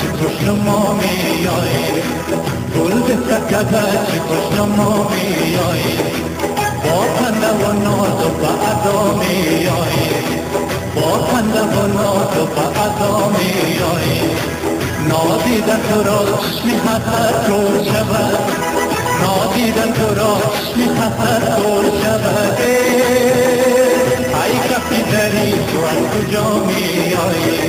چی پشت ما میایی، گل به سکته چی پشت ما میایی، با خنده و ناز و با ادا میایی، با خنده و ناز و با ادا میایی. نادیدن تو را چشمی خطر دور شود، نادیدن تو را چشمی خطر دور شود. ای کفی دری تو از کجا میایی،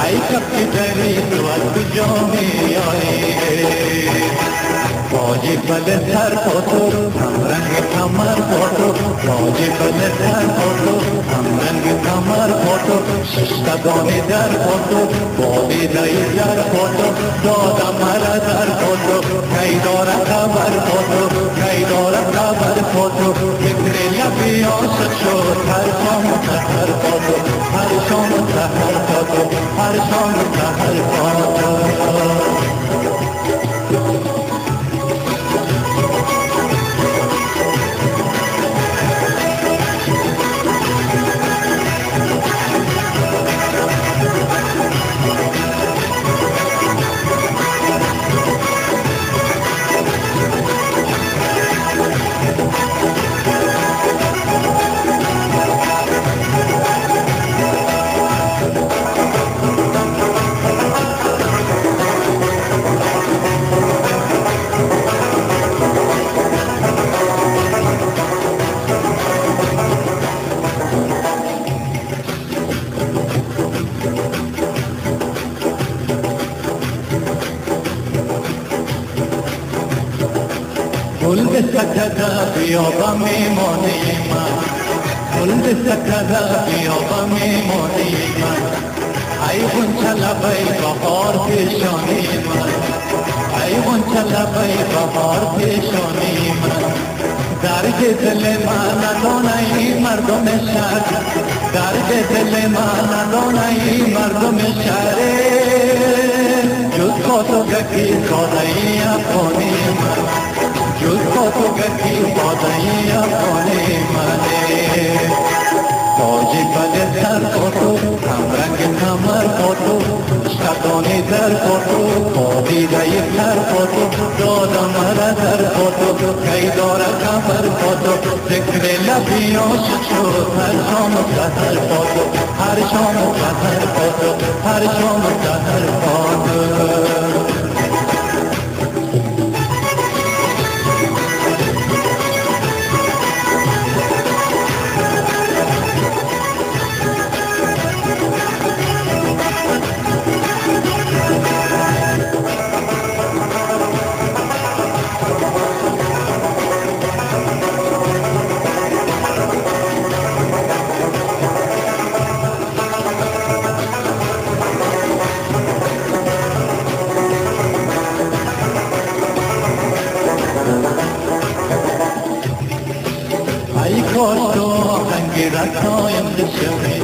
ای کفی دری تو از کجا میایی. باجی بله سر پاتو هم رنگ کمر پاتو، باجی بله سر پاتو هم رنگ کمر پاتو، ششتگانی در پاتو بادی دایی در پاتو، دادم مرا در پاتو کی دارد خبر پاتو، کی دارد خبر پاتو. فکر لبی عاشق شد هر شام سحر پاتو، هر شام سحر پاتو، هر شام سحر پاتو. گل به سکده بیابا میمانی من، گل به سکده بیابا میمانی من. ای غنچه لبی بهار پیشانی من، ای غنچه لبی بهار پیشانی من. درد دل من ندانایی مردم شهر، درد دل من ندانایی مردم شهر. جز کاتو گکی سادهی افغانی من، جز کاتو گکی سادهی افغانی منه. باجی بله سر پاتو هم رنگ کمر پاتو، شتانی در پاتو بادی دایی در پاتو، دادم مرا در پاتو کی دارد خبر پاتو. ذکر لبی عاشق شد هر شام سحر پاتو، هر شام سحر پاتو، هر شام سحر پاتو. ای کاش تو آهنگ رسایم شوی،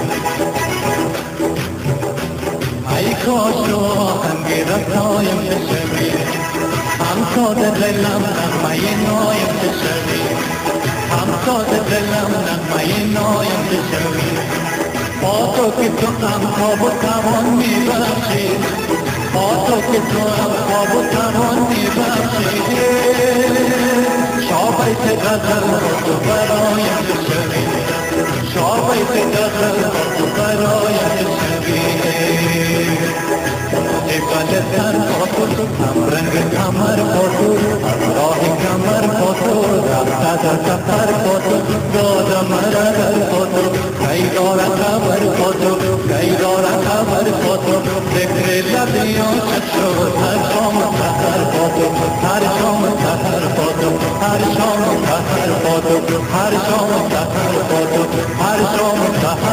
ای کاش تو آهنگ رسایم شوی، هم ساده دلم نغمه نایم شوی، هم ساده دلم نغمه نایم شوی. با تو که تو هم خواب و توان میبخشی، با تو که تو هم خواب و توان میبخشی. شابیت غزل تو برایم شوی، شابیت غزل تو برایم شوی. بله سر پاتو هم رنگ کمر پاتو، راه کمر پاتو رفته در سفر پاتو، دادم مرا در پاتو کی دارد خبر پاتو، کی دارد خبر پاتو. ذکر لبی عاشق شد هر شام سحر پاتو، هر شام سحر پاتو، هر شام سحر پاتو، هر شام سحر پاتو، هر شام سحر